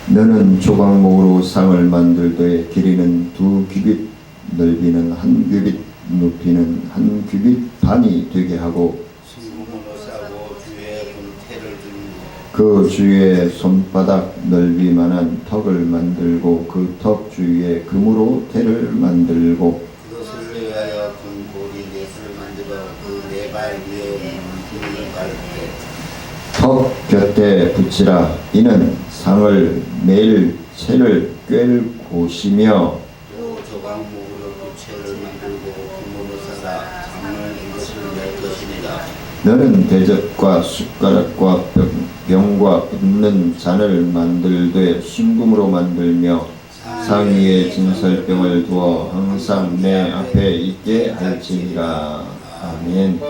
너는 조각목으로 상을 만들되 길이는 2규빗, 넓이는 1규빗, 높이는 1규빗 반이 되게 하고 순금으로 싸고 주위에 금태를 줍니다. 그 주위에 손바닥 넓이만한 턱을 만들고 그 턱 주위에 금으로 태를 만들고 그것을 위하여 금고리 넷을 만들어 그 네 발 위에 문을 밟게 턱 곁에 붙이라. 이는 상을 매일 채를 꿰를 곳이며 또 조각목으로 그 채를 만들고 금으로 사라 장을 이것을 낼 것이니라. 너는 대접과 숟가락과 병과 붓는 잔을 만들되 순금으로 만들며 상 위에 진설병을 두어 항상 내 앞에 있게 할지니라. 아멘.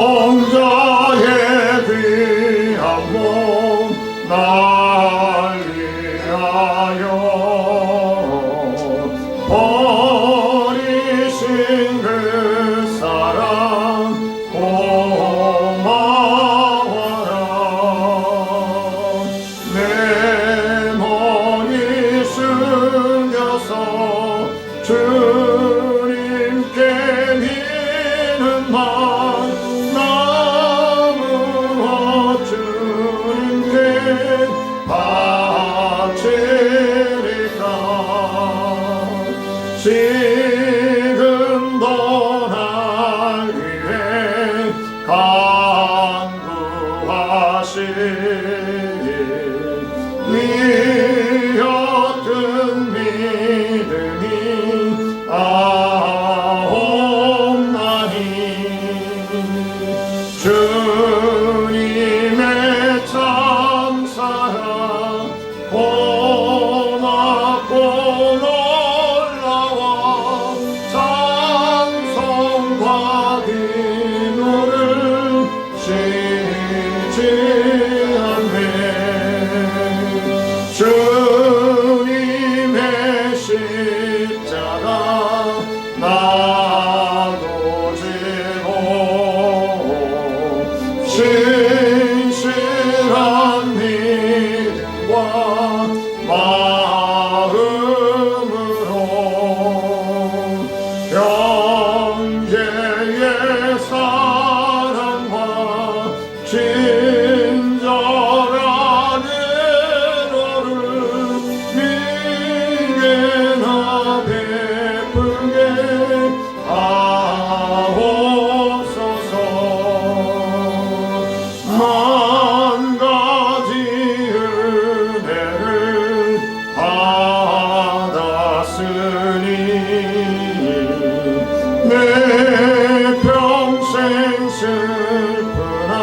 성자의 귀한 몸 날 위하여 버리신 그 사랑 고마워라. 내 머리 숙여서 주님께 비는 말 나무와 주님께 바치리까. 지금도 날 위해 간구하신 네 옅은 믿음이 아옵나니 주님의 참사랑 고맙고 놀라워 찬송과 기도를 쉬지 않네. 주님의 십자가 나도 지고 신실한 믿음과 마음으로 형제의 사랑과 친절한 은혜를 네게나 베풀게 하옵소서. 만 가지 은혜를 받았으니 내 평생 슬프나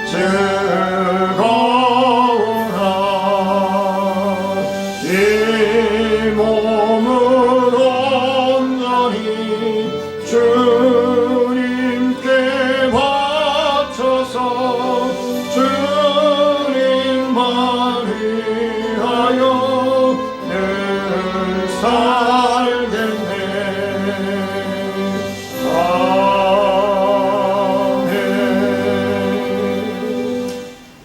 즐거우나 이 몸을 온전히 주님께 바쳐서 주님만 위하여 늘 살겠네. 아멘.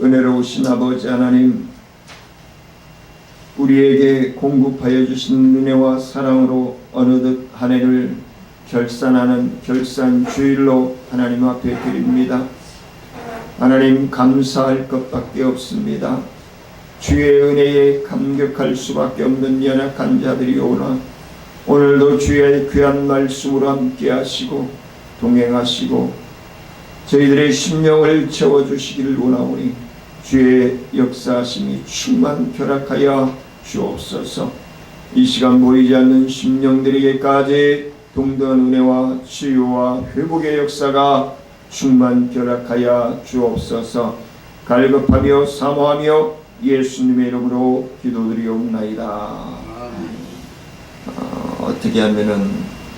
은혜로우신 아버지 하나님, 우리에게 공급하여 주신 은혜와 사랑으로 어느덧 한 해를 결산하는 결산주일로 하나님 앞에 드립니다. 하나님, 감사할 것밖에 없습니다. 주의 은혜에 감격할 수밖에 없는 연약한 자들이 오나 오늘도 주의 귀한 말씀으로 함께 하시고 동행하시고 저희들의 심령을 채워주시기를 원하오니 주의 역사하심이 충만 결합하여 주옵소서. 이 시간 보이지 않는 심령들에게까지 동등한 은혜와 치유와 회복의 역사가 충만 결합하여 주옵소서. 갈급하며 사모하며 예수님의 이름으로 기도드리옵나이다. 어떻게 하면은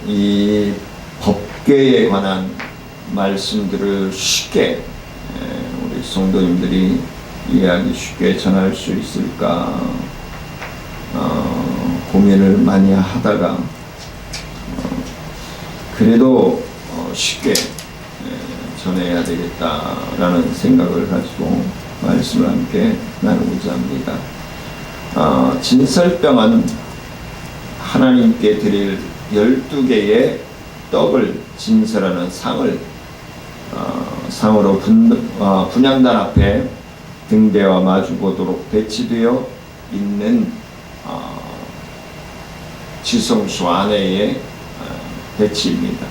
이 법궤에 관한 말씀들을 쉽게 우리 성도님들이 이해하기 쉽게 전할 수 있을까 고민을 많이 하다가 그래도 쉽게 전해야 되겠다라는 생각을 가지고 말씀을 함께 나누고자 합니다. 진설병은 하나님께 드릴 12개의 떡을 진설하는 상으로 분향단 앞에 등대와 마주보도록 배치되어 있는 지성소 안에의 배치입니다.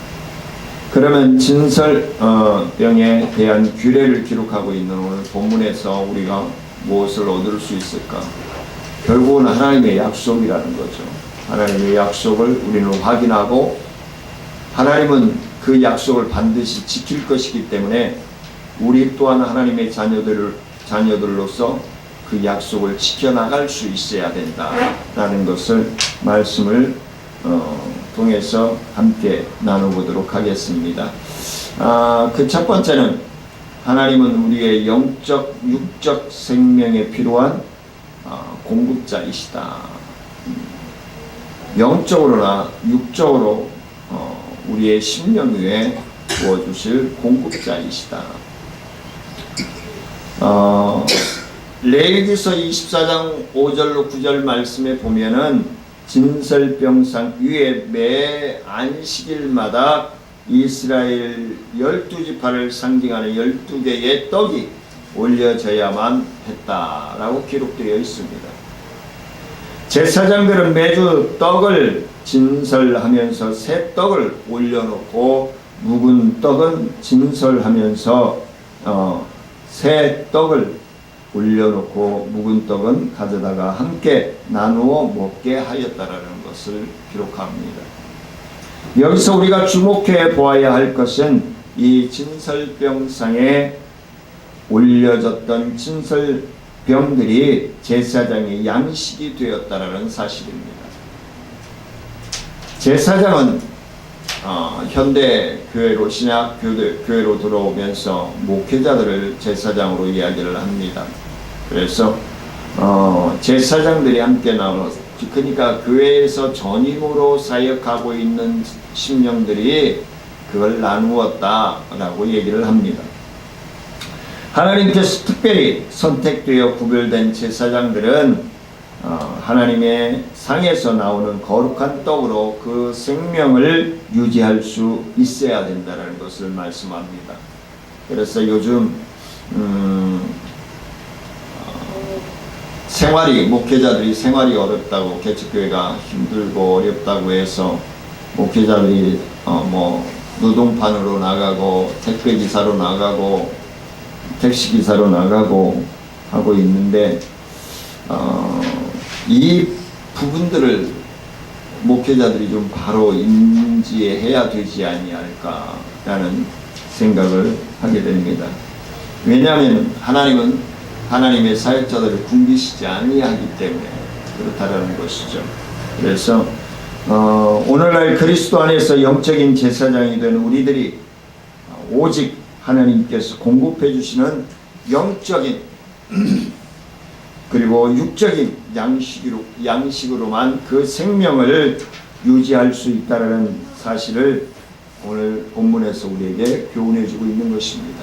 그러면 진설병에 대한 규례를 기록하고 있는 오늘 본문에서 우리가 무엇을 얻을 수 있을까? 결국은 하나님의 약속이라는 거죠. 하나님의 약속을 우리는 확인하고 하나님은 그 약속을 반드시 지킬 것이기 때문에 우리 또한 하나님의 자녀들로서 그 약속을 지켜나갈 수 있어야 된다라는 것을 말씀을 통해서 함께 나눠보도록 하겠습니다. 그 첫 번째는 하나님은 우리의 영적, 육적 생명에 필요한 공급자이시다. 영적으로나 육적으로 우리의 심령 위에 부어주실 공급자이시다. 레위기서 24장 5절로 9절 말씀에 보면은 진설병상 위에 매 안식일마다 이스라엘 12지파를 상징하는 12개의 떡이 올려져야만 했다라고 기록되어 있습니다. 제사장들은 매주 떡을 진설하면서 새 떡을 올려놓고 묵은 떡은 진설하면서 새 떡을 올려놓고 묵은 떡은 가져다가 함께 나누어 먹게 하였다라는 것을 기록합니다. 여기서 우리가 주목해 보아야 할 것은 이 진설병상에 올려졌던 진설병들이 제사장의 양식이 되었다라는 사실입니다. 제사장은 현대 교회로 신약 교회로 들어오면서 목회자들을 제사장으로 이야기를 합니다. 그래서 제사장들이 함께 나눠서 그러니까 교회에서 전임으로 사역하고 있는 심령들이 그걸 나누었다라고 얘기를 합니다. 하나님께서 특별히 선택되어 구별된 제사장들은 하나님의 상에서 나오는 거룩한 떡으로 그 생명을 유지할 수 있어야 된다는 것을 말씀합니다. 그래서 요즘 목회자들이 생활이 어렵다고, 개척교회가 힘들고 어렵다고 해서 목회자들이 노동판으로 나가고 택배기사로 나가고 택시기사로 나가고 하고 있는데 이 부분들을 목회자들이 좀 바로 인지해야 되지 아니할까라는 생각을 하게 됩니다. 왜냐하면 하나님은 하나님의 사역자들을 굶기시지 아니하기 때문에 그렇다라는 것이죠. 그래서 오늘날 그리스도 안에서 영적인 제사장이 된 우리들이 오직 하나님께서 공급해 주시는 영적인 그리고 육적인 양식으로만 그 생명을 유지할 수 있다는 사실을 오늘 본문에서 우리에게 교훈해 주고 있는 것입니다.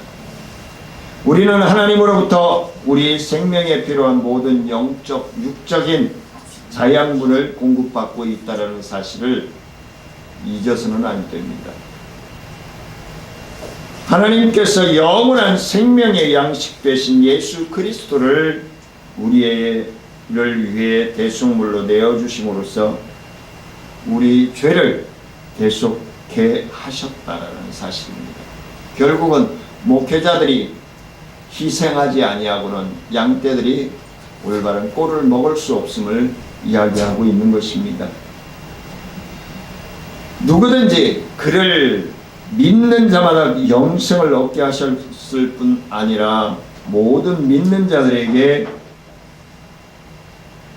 우리는 하나님으로부터 우리 생명에 필요한 모든 영적, 육적인 자양분을 공급받고 있다는 사실을 잊어서는 안 됩니다. 하나님께서 영원한 생명의 양식 되신 예수 그리스도를 우리를 위해 대속물로 내어주심으로써 우리 죄를 대속해 하셨다는 사실입니다. 결국은 목회자들이 희생하지 아니하고는 양떼들이 올바른 꼴을 먹을 수 없음을 이야기하고 있는 것입니다. 누구든지 그를 믿는 자마다 영생을 얻게 하셨을 뿐 아니라 모든 믿는 자들에게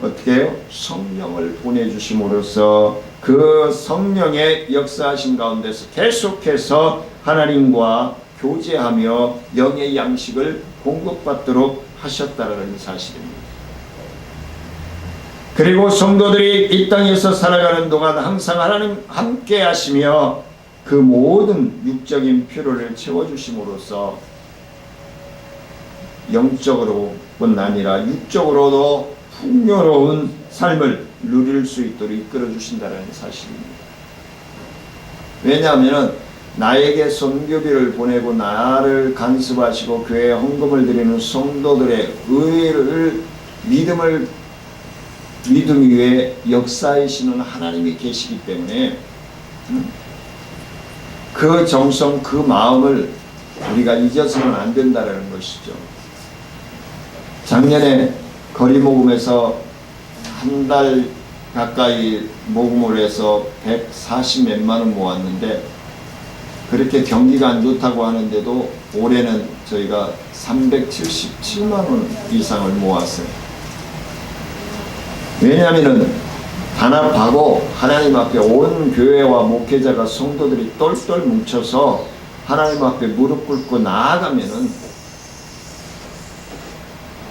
어떻게 해요? 성령을 보내주심으로써 그 성령의 역사하신 가운데서 계속해서 하나님과 교제하며 영의 양식을 공급받도록 하셨다는 사실입니다. 그리고 성도들이 이 땅에서 살아가는 동안 항상 하나님 함께 하시며 그 모든 육적인 필요를 채워주심으로써 영적으로뿐 아니라 육적으로도 풍요로운 삶을 누릴 수 있도록 이끌어 주신다는 사실입니다. 왜냐하면 나에게 선교비를 보내고 나를 간섭하시고 교회에 헌금을 드리는 성도들의 의를 믿음 위에 역사하시는 하나님이 계시기 때문에 그 정성, 그 마음을 우리가 잊어서는 안 된다는 것이죠. 작년에 거리 모금에서 한 달 가까이 모금을 해서 140 몇만 원 모았는데, 그렇게 경기가 안 좋다고 하는데도 올해는 저희가 377만 원 이상을 모았어요. 왜냐하면 단합하고 하나님 앞에 온 교회와 목회자가 성도들이 똘똘 뭉쳐서 하나님 앞에 무릎 꿇고 나아가면은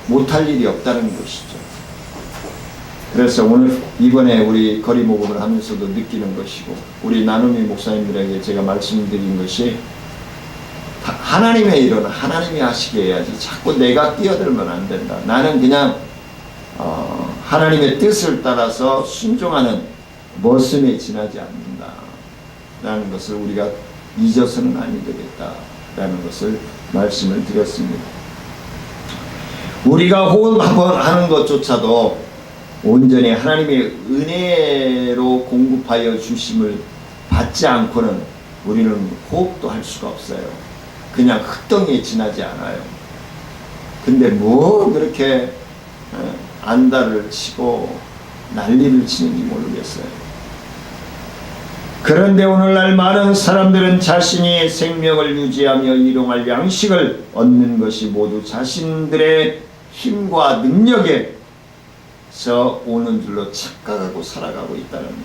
못할 일이 없다는 것이죠. 그래서 오늘 이번에 우리 거리 모금을 하면서도 느끼는 것이고, 우리 나눔이 목사님들에게 제가 말씀드린 것이, 하나님의 일은 하나님이 하시게 해야지 자꾸 내가 끼어들면 안 된다. 나는 그냥 하나님의 뜻을 따라서 순종하는 모습에 지나지 않는다 라는 것을 우리가 잊어서는 아니 되겠다라는 것을 말씀을 드렸습니다. 우리가 호흡하는 것조차도 온전히 하나님의 은혜로 공급하여 주심을 받지 않고는 우리는 호흡도 할 수가 없어요. 그냥 흙덩이에 지나지 않아요. 근데 뭐 그렇게 안달을 치고 난리를 치는지 모르겠어요. 그런데 오늘날 많은 사람들은 자신이 생명을 유지하며 일용할 양식을 얻는 것이 모두 자신들의 힘과 능력에서 오는 줄로 착각하고 살아가고 있다는 것.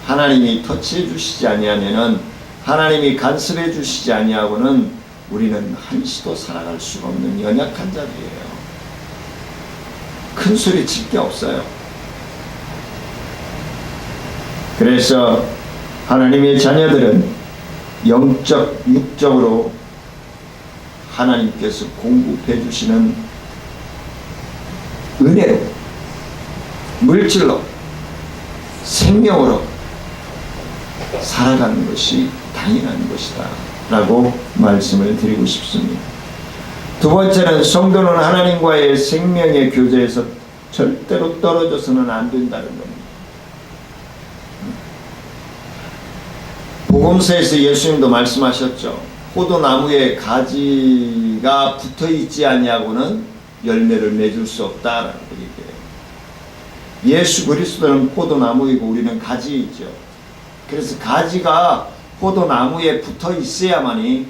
하나님이 터치해 주시지 아니하면은, 하나님이 간섭해 주시지 아니하고는 우리는 한시도 살아갈 수가 없는 연약한 자들이에요. 큰 소리 칠 게 없어요. 그래서 하나님의 자녀들은 영적, 육적으로 하나님께서 공급해 주시는 은혜로, 물질로, 생명으로 살아가는 것이 당연한 것이다 라고 말씀을 드리고 싶습니다. 두 번째는, 성도는 하나님과의 생명의 교제에서 절대로 떨어져서는 안 된다는 겁니다. 복음서에서 예수님도 말씀하셨죠. 포도나무에 가지가 붙어 있지 아니하고는 열매를 맺을 수 없다라는 얘기예요. 예수 그리스도는 포도나무이고 우리는 가지이죠. 그래서 가지가 포도나무에 붙어 있어야만이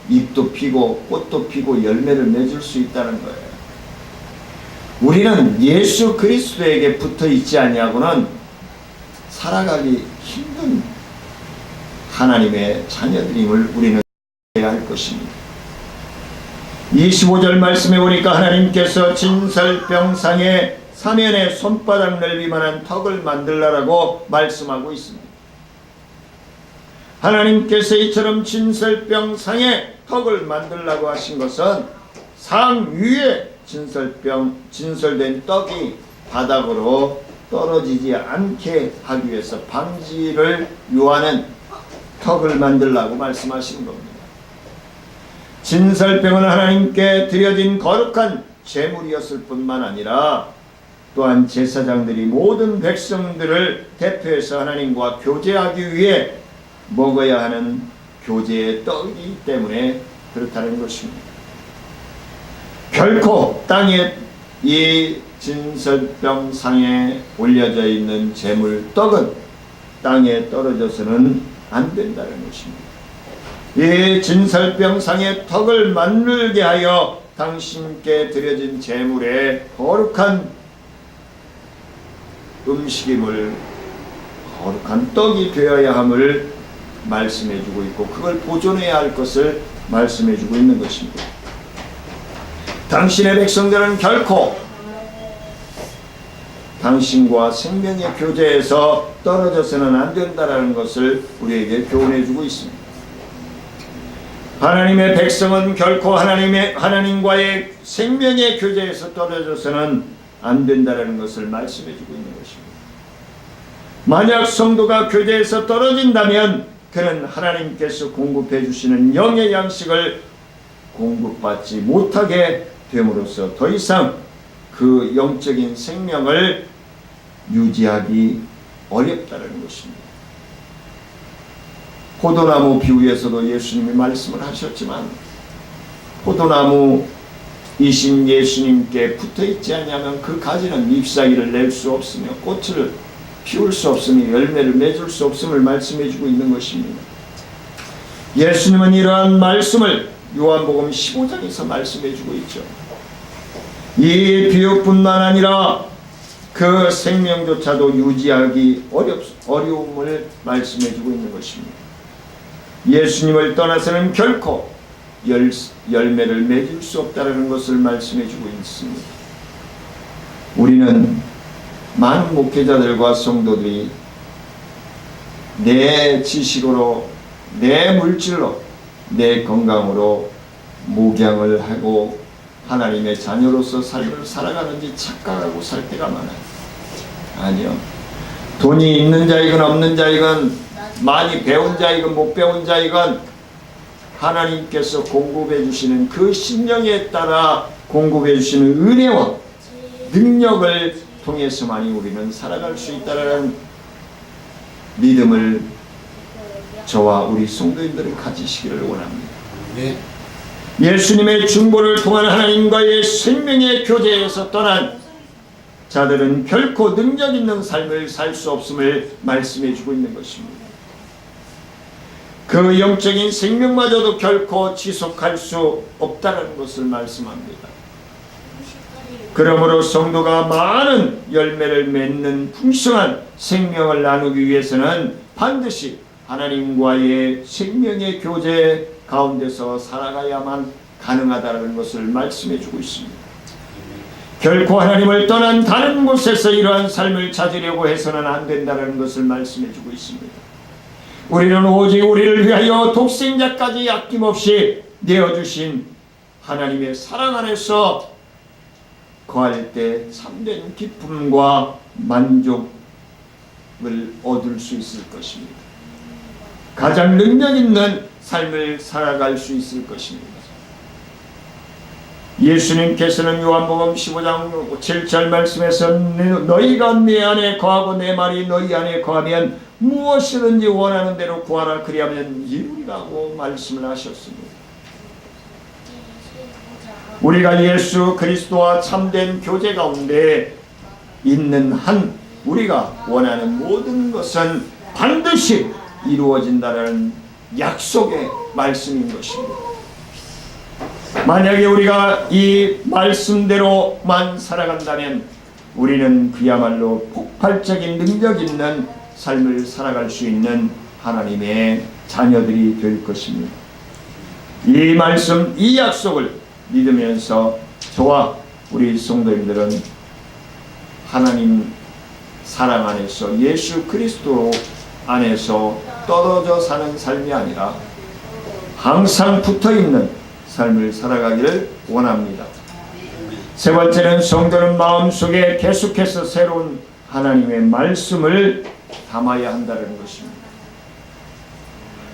잎도 피고 꽃도 피고 열매를 맺을 수 있다는 거예요. 우리는 예수 그리스도에게 붙어 있지 아니하고는 살아가기 힘든 하나님의 자녀들임을 우리는 해야 할 것입니다. 25절 말씀에 보니까 하나님께서 진설병상에 사면에 손바닥 넓이만한 턱을 만들라라고 말씀하고 있습니다. 하나님께서 이처럼 진설병상에 턱을 만들라고 하신 것은 상 위에 진설된 떡이 바닥으로 떨어지지 않게 하기 위해서 방지를 요하는 턱을 만들라고 말씀하시는 겁니다. 진설병은 하나님께 드려진 거룩한 제물이었을 뿐만 아니라 또한 제사장들이 모든 백성들을 대표해서 하나님과 교제하기 위해 먹어야 하는 교제의 떡이기 때문에 그렇다는 것입니다. 결코 땅에 이 진설병상에 올려져 있는 제물 떡은 땅에 떨어져서는 안 된다는 것입니다. 이 진설병상의 턱을 만들게 하여 당신께 드려진 제물의 거룩한 음식임을, 거룩한 떡이 되어야 함을 말씀해주고 있고, 그걸 보존해야 할 것을 말씀해주고 있는 것입니다. 당신의 백성들은 결코 당신과 생명의 교제에서 떨어져서는 안 된다는 것을 우리에게 교훈해주고 있습니다. 하나님의 백성은 결코 하나님과의 생명의 교제에서 떨어져서는 안 된다는 것을 말씀해주고 있는 것입니다. 만약 성도가 교제에서 떨어진다면 그는 하나님께서 공급해 주시는 영의 양식을 공급받지 못하게 됨으로써 더 이상 그 영적인 생명을 유지하기 어렵다는 것입니다. 포도나무 비유에서도 예수님이 말씀을 하셨지만 포도나무이신 예수님께 붙어있지 않냐면 그 가지는 잎사귀를 낼 수 없으며 꽃을 피울 수 없으며 열매를 맺을 수 없음을 말씀해 주고 있는 것입니다. 예수님은 이러한 말씀을 요한복음 15장에서 말씀해 주고 있죠. 이 비유뿐만 아니라 그 생명조차도 유지하기 어려움을 말씀해 주고 있는 것입니다. 예수님을 떠나서는 결코 열매를 맺을 수 없다는 것을 말씀해 주고 있습니다. 우리는 많은 목회자들과 성도들이 내 지식으로, 내 물질로, 내 건강으로 목양을 하고 하나님의 자녀로서 삶을 살아가는지 착각하고 살 때가 많아요. 아니요. 돈이 있는 자이건 없는 자이건 많이 배운 자이건 못 배운 자이건 하나님께서 공급해 주시는 그 심령에 따라 공급해 주시는 은혜와 능력을 통해서만이 우리는 살아갈 수 있다는 믿음을 저와 우리 성도님들은 가지시기를 원합니다. 네. 예수님의 중보를 통한 하나님과의 생명의 교제에서 떠난 자들은 결코 능력 있는 삶을 살 수 없음을 말씀해 주고 있는 것입니다. 그 영적인 생명마저도 결코 지속할 수 없다는 것을 말씀합니다. 그러므로 성도가 많은 열매를 맺는 풍성한 생명을 나누기 위해서는 반드시 하나님과의 생명의 교제 가운데서 살아가야만 가능하다는 것을 말씀해 주고 있습니다. 결코 하나님을 떠난 다른 곳에서 이러한 삶을 찾으려고 해서는 안 된다는 것을 말씀해 주고 있습니다. 우리는 오직 우리를 위하여 독생자까지 아낌없이 내어주신 하나님의 사랑 안에서 거할 때 참된 기쁨과 만족을 얻을 수 있을 것입니다. 가장 능력 있는 삶을 살아갈 수 있을 것입니다. 예수님께서는 요한복음 15장 7절 말씀에서 너희가 내 안에 거하고 내 말이 너희 안에 거하면 무엇이든지 원하는 대로 구하라 그리하면 이루리라고 말씀을 하셨습니다. 우리가 예수 그리스도와 참된 교제 가운데 있는 한 우리가 원하는 모든 것은 반드시 이루어진다는 약속의 말씀인 것입니다. 만약에 우리가 이 말씀대로만 살아간다면 우리는 그야말로 폭발적인 능력 있는 삶을 살아갈 수 있는 하나님의 자녀들이 될 것입니다. 이 말씀, 이 약속을 믿으면서 저와 우리 성도님들은 하나님 사랑 안에서 예수 그리스도 안에서 떨어져 사는 삶이 아니라 항상 붙어있는 삶을 살아가기를 원합니다. 세 번째는 성도는 마음속에 계속해서 새로운 하나님의 말씀을 담아야 한다는 것입니다.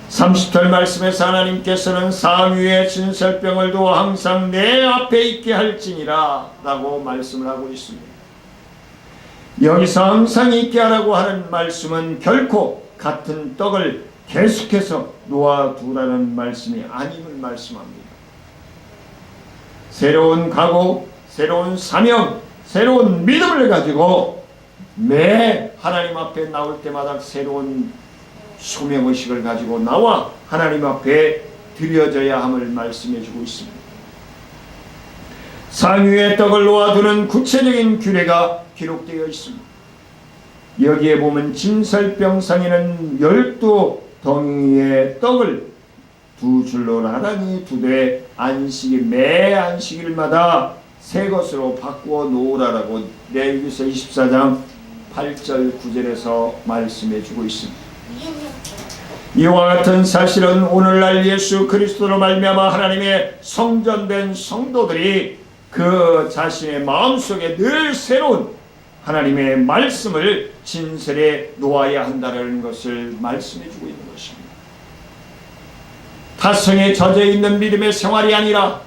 30절 말씀에서 하나님께서는 상위의 진설병을 두어 항상 내 앞에 있게 할지니라 라고 말씀을 하고 있습니다. 여기서 항상 있게 하라고 하는 말씀은 결코 같은 떡을 계속해서 놓아두라는 말씀이 아님을 말씀합니다. 새로운 각오, 새로운 사명, 새로운 믿음을 가지고 매 하나님 앞에 나올 때마다 새로운 소명의식을 가지고 나와 하나님 앞에 드려져야 함을 말씀해 주고 있습니다. 상위의 떡을 놓아두는 구체적인 규례가 기록되어 있습니다. 여기에 보면 진설병상에는 12덩이의 떡을 두 줄로 나란히 두되 안식일 매 안식일마다 새 것으로 바꾸어 놓으라라고 레위기서 24장 8절 9절에서 말씀해 주고 있습니다. 이와 같은 사실은 오늘날 예수 그리스도로 말미암아 하나님의 성전된 성도들이 그 자신의 마음속에 늘 새로운 하나님의 말씀을 진설해 놓아야 한다는 것을 말씀해 주고 있는 것입니다. 타성에 젖어 있는 믿음의 생활이 아니라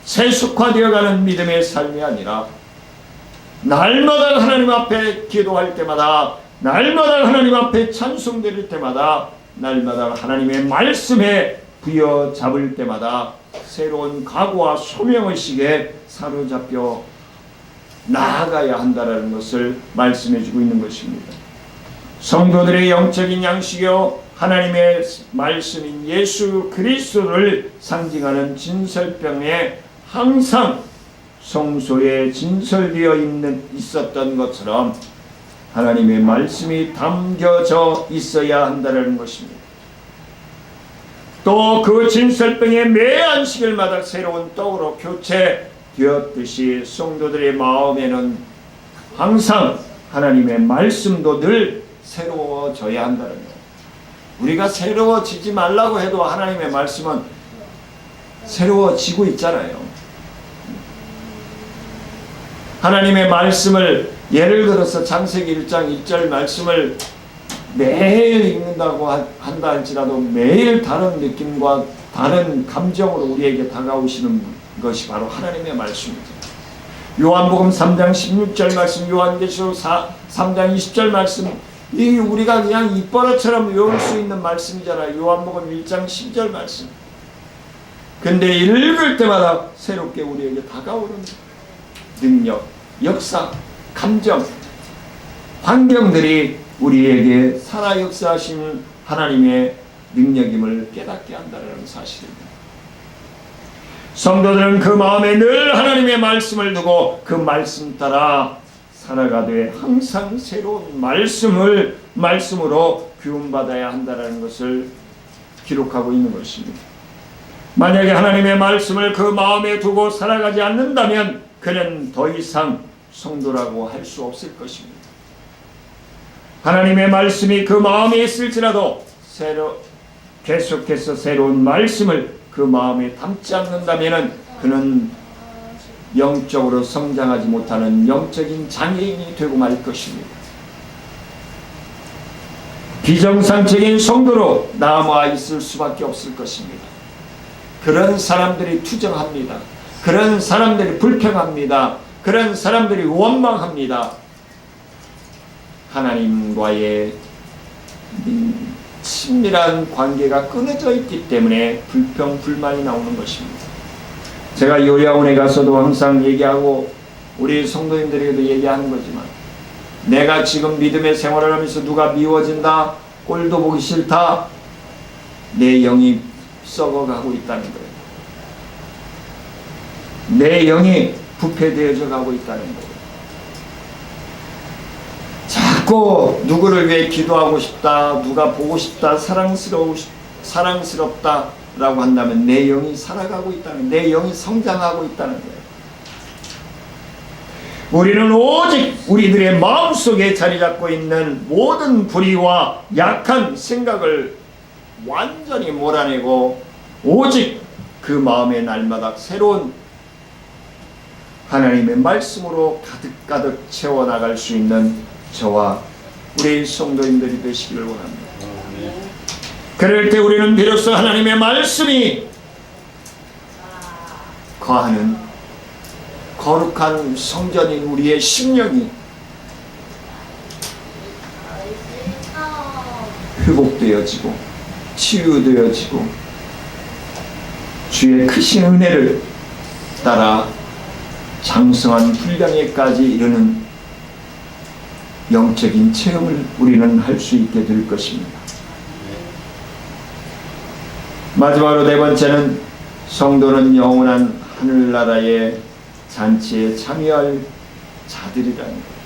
세속화되어가는 믿음의 삶이 아니라 날마다 하나님 앞에 기도할 때마다, 날마다 하나님 앞에 찬송드릴 때마다, 날마다 하나님의 말씀에 부여잡을 때마다 새로운 각오와 소명의식에 사로잡혀 나아가야 한다는 것을 말씀해 주고 있는 것입니다. 성도들의 영적인 양식이요 하나님의 말씀인 예수 그리스도를 상징하는 진설병에 항상 성소에 진설되어 있었던 것처럼 하나님의 말씀이 담겨져 있어야 한다는 것입니다. 또 그 진설병에 매 안식일마다 새로운 떡으로 교체되었듯이 성도들의 마음에는 항상 하나님의 말씀도 늘 새로워져야 한다는 것. 우리가 새로워지지 말라고 해도 하나님의 말씀은 새로워지고 있잖아요. 하나님의 말씀을 예를 들어서 창세기 1장 1절 말씀을 매일 읽는다고 한다 할지라도 매일 다른 느낌과 다른 감정으로 우리에게 다가오시는 것이 바로 하나님의 말씀이죠. 요한복음 3장 16절 말씀, 요한계시록 3장 20절 말씀, 이 우리가 그냥 입버릇처럼 외울 수 있는 말씀이잖아요. 요한복음 1장 10절 말씀. 근데 읽을 때마다 새롭게 우리에게 다가오는 능력, 역사, 감정, 환경들이 우리에게 살아 역사하신 하나님의 능력임을 깨닫게 한다는 사실입니다. 성도들은 그 마음에 늘 하나님의 말씀을 두고 그 말씀 따라 살아가되 항상 새로운 말씀으로 교훈받아야 한다는 것을 기록하고 있는 것입니다. 만약에 하나님의 말씀을 그 마음에 두고 살아가지 않는다면 그는 더 이상 성도라고 할 수 없을 것입니다. 하나님의 말씀이 그 마음에 있을지라도 계속해서 새로운 말씀을 그 마음에 담지 않는다면 그는 영적으로 성장하지 못하는 영적인 장애인이 되고 말 것입니다. 비정상적인 성도로 남아 있을 수밖에 없을 것입니다. 그런 사람들이 투정합니다. 그런 사람들이 불평합니다. 그런 사람들이 원망합니다. 하나님과의 친밀한 관계가 끊어져 있기 때문에 불평, 불만이 나오는 것입니다. 제가 요양원에 가서도 항상 얘기하고 우리 성도님들에게도 얘기하는 거지만 내가 지금 믿음의 생활을 하면서 누가 미워진다, 꼴도 보기 싫다, 내 영이 썩어가고 있다는 거예요. 내 영이 부패되어져 가고 있다는 거예요. 자꾸 누구를 위해 기도하고 싶다, 누가 보고 싶다, 사랑스럽다 라고 한다면 내 영이 살아가고 있다는, 내 영이 성장하고 있다는 거예요. 우리는 오직 우리들의 마음속에 자리 잡고 있는 모든 불의와 약한 생각을 완전히 몰아내고 오직 그 마음의 날마다 새로운 하나님의 말씀으로 가득가득 채워나갈 수 있는 저와 우리 성도님들이 되시기를 원합니다. 그럴 때 우리는 비로소 하나님의 말씀이 거하는 거룩한 성전인 우리의 심령이 회복되어지고 치유되어지고 주의 크신 은혜를 따라 장성한 분량에까지 이르는 영적인 체험을 우리는 할 수 있게 될 것입니다. 마지막으로 네 번째는 성도는 영원한 하늘나라의 잔치에 참여할 자들이라는 것.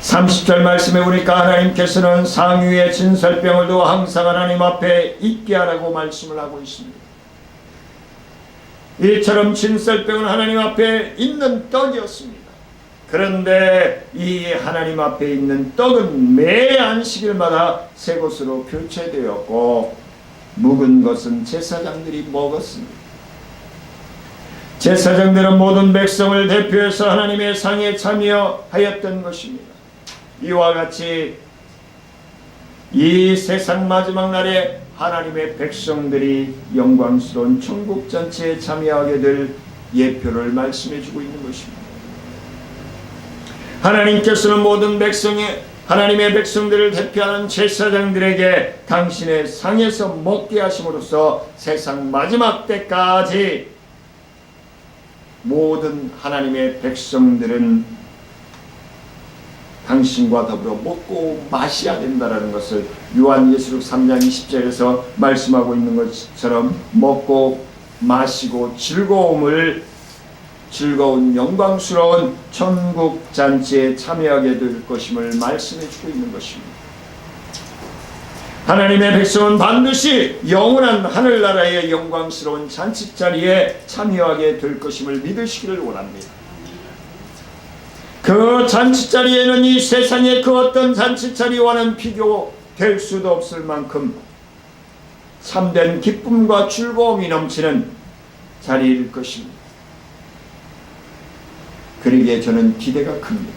30절 말씀에 보니까 하나님께서는 상유의 진설병을 두어 항상 하나님 앞에 있게 하라고 말씀을 하고 있습니다. 이처럼 진설병은 하나님 앞에 있는 떡이었습니다. 그런데 이 하나님 앞에 있는 떡은 매 안식일마다 새 것으로 교체되었고 묵은 것은 제사장들이 먹었습니다. 제사장들은 모든 백성을 대표해서 하나님의 상에 참여하였던 것입니다. 이와 같이 이 세상 마지막 날에 하나님의 백성들이 영광스러운 천국잔치에 참여하게 될 예표를 말씀해 주고 있는 것입니다. 하나님께서는 모든 하나님의 백성들을 대표하는 제사장들에게 당신의 상에서 먹게 하심으로써 세상 마지막 때까지 모든 하나님의 백성들은 당신과 더불어 먹고 마셔야 된다는 것을 요한예수록 3장 20절에서 말씀하고 있는 것처럼 먹고 마시고 즐거운 영광스러운 천국 잔치에 참여하게 될 것임을 말씀해 주고 있는 것입니다. 하나님의 백성은 반드시 영원한 하늘나라의 영광스러운 잔치자리에 참여하게 될 것임을 믿으시기를 원합니다. 그 잔치자리에는 이 세상의 그 어떤 잔치자리와는 비교될 수도 없을 만큼 참된 기쁨과 즐거움이 넘치는 자리일 것입니다. 그러기에 저는 기대가 큽니다.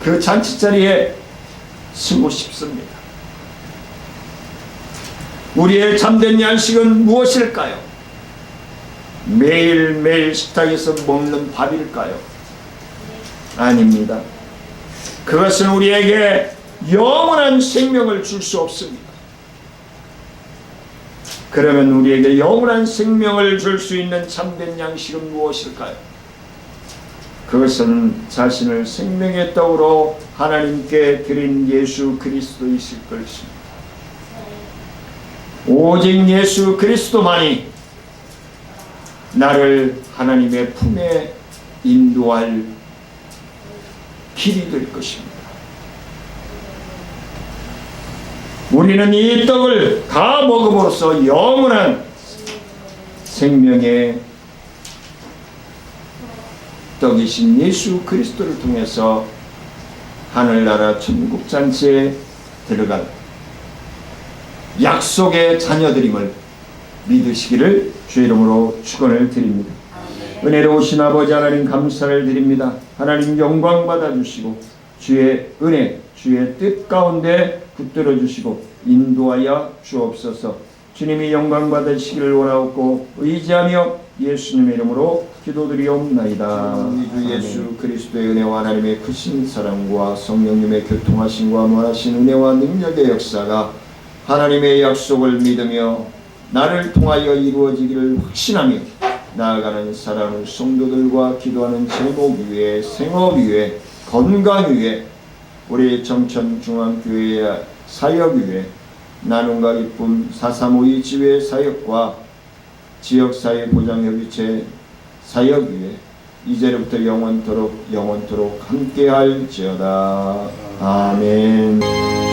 그 잔치자리에 서고 싶습니다. 우리의 참된 양식은 무엇일까요? 매일매일 식탁에서 먹는 밥일까요? 아닙니다. 그것은 우리에게 영원한 생명을 줄 수 없습니다. 그러면 우리에게 영원한 생명을 줄 수 있는 참된 양식은 무엇일까요? 그것은 자신을 생명의 떡으로 하나님께 드린 예수 그리스도이실 것입니다. 오직 예수 그리스도만이 나를 하나님의 품에 인도할 길이 될 것입니다. 우리는 이 떡을 다 먹음으로써 영원한 생명의 떡이신 예수 그리스도를 통해서 하늘나라 천국 잔치에 들어갈 약속의 자녀들임을 믿으시기를 주의 이름으로 축원을 드립니다. 은혜로우신 아버지 하나님 감사를 드립니다. 하나님 영광 받아주시고 주의 은혜 주의 뜻 가운데 붙들어 주시고 인도하여 주옵소서. 주님이 영광 받으시기를 원하옵고 의지하며 예수님의 이름으로 기도드리옵나이다. 우리 주 예수 그리스도의 은혜와 하나님의 크신 사랑과 성령님의 교통하심과 무한하신 은혜와 능력의 역사가 하나님의 약속을 믿으며 나를 통하여 이루어지기를 확신하며 나아가는 사랑하는 성도들과 기도하는 제목 위에 생업 위에 건강 위에 우리 정천중앙교회의 사역 위에 나눔과 기쁨 435 지회 사역과 지역사회 보장협의체 사역 위에 이제부터 영원토록 함께할지어다. 아멘.